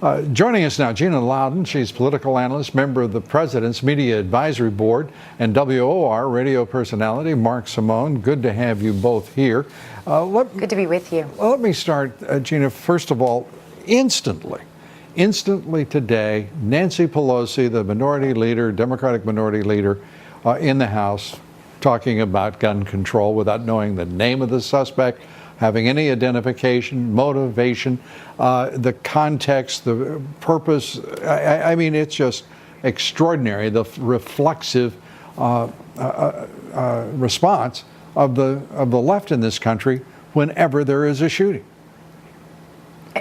Joining us now, Gina Loudon. She's political analyst, member of the President's Media Advisory Board, and WOR radio personality, Mark Simone. Good to have you both here. Good to be with you. Let me start, Gina, first of all, instantly today, Nancy Pelosi, the minority leader, Democratic minority leader in the House, talking about gun control without knowing the name of the suspect, having any identification, motivation, the context, the purpose. I mean, it's just extraordinary, the reflexive response of the left in this country whenever there is a shooting.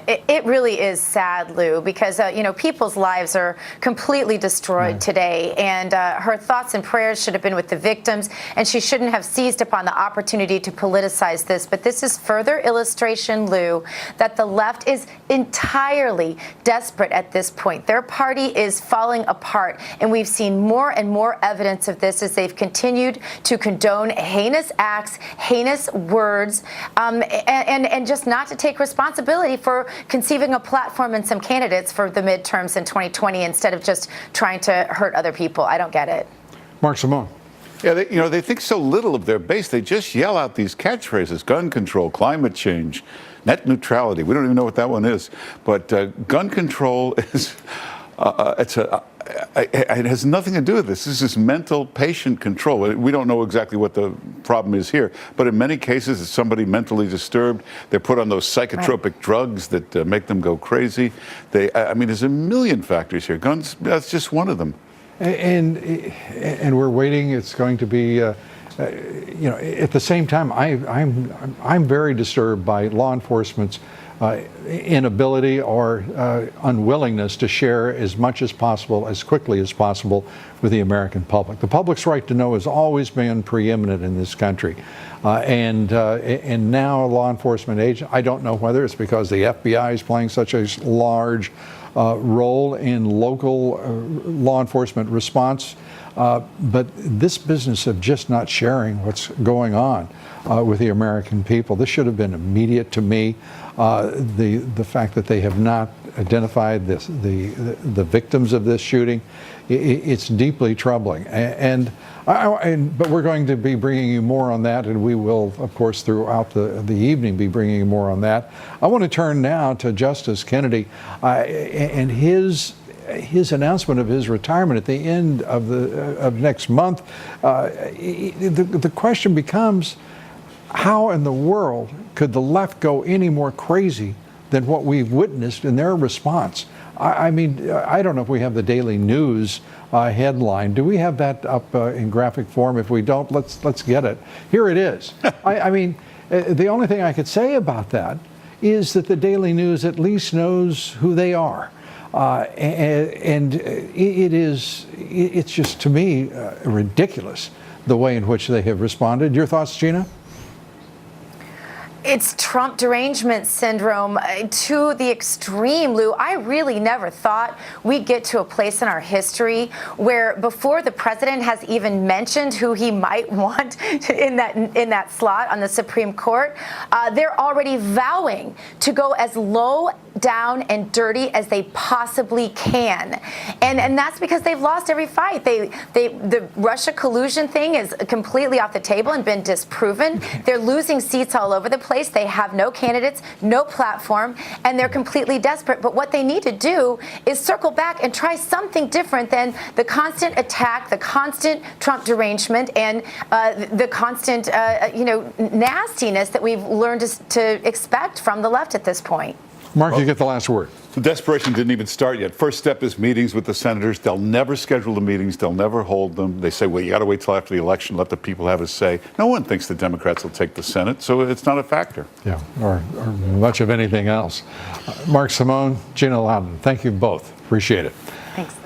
It really is sad, Lou, because, people's lives are completely destroyed today. And her thoughts and prayers should have been with the victims, and she shouldn't have seized upon the opportunity to politicize this. But this is further illustration, Lou, that the left is entirely desperate at this point. Their party is falling apart, and we've seen more and more evidence of this as they've continued to condone heinous acts, heinous words, and just not to take responsibility for conceiving a platform and some candidates for the midterms in 2020 instead of just trying to hurt other people. I don't get it. Mark Simone. Yeah, they think so little of their base. They just yell out these catchphrases: gun control, climate change, net neutrality. We don't even know what that one is. But gun control is, it has nothing to do with this. This is mental patient control. We don't know exactly what the problem is here, but in many cases, it's somebody mentally disturbed. They're put on those psychotropic drugs that make them go crazy. There's a million factors here. Guns, that's just one of them. And we're waiting. It's going to be, at the same time, I'm very disturbed by law enforcement's inability or unwillingness to share as much as possible, as quickly as possible, with the American public. The public's right to know has always been preeminent in this country. And now law enforcement agents, I don't know whether it's because the FBI is playing such a large role in local law enforcement response, but this business of just not sharing what's going on with the American people, this should have been immediate to me. The fact that they have not identified the victims of this shooting, it's deeply troubling. But we're going to be bringing you more on that, and we will, of course, throughout the evening be bringing you more on that. I want to turn now to Justice Kennedy and his announcement of his retirement at the end of next month. The question becomes, how in the world could the left go any more crazy than what we've witnessed in their response? I don't know if we have the Daily News headline. Do we have that up in graphic form? If we don't, let's get it. Here it is. The only thing I could say about that is that the Daily News at least knows who they are. It's just, to me, ridiculous the way in which they have responded. Your thoughts, Gina? It's Trump derangement syndrome to the extreme, Lou. I really never thought we'd get to a place in our history where, before the president has even mentioned who he might want in that slot on the Supreme Court, they're already vowing to go as low down and dirty as they possibly can, and that's because they've lost every fight. The Russia collusion thing is completely off the table and been disproven. They're losing seats all over the place. They have no candidates, no platform, and they're completely desperate. But what they need to do is circle back and try something different than the constant attack, the constant Trump derangement, and the constant nastiness that we've learned to expect from the left at this point. Mark, you get the last word. The desperation didn't even start yet. First step is meetings with the senators. They'll never schedule the meetings. They'll never hold them. They say, well, you got to wait till after the election, let the people have a say. No one thinks the Democrats will take the Senate, so it's not a factor. Yeah, or much of anything else. Mark Simone, Gina Loudon, thank you both. Appreciate it. Thanks.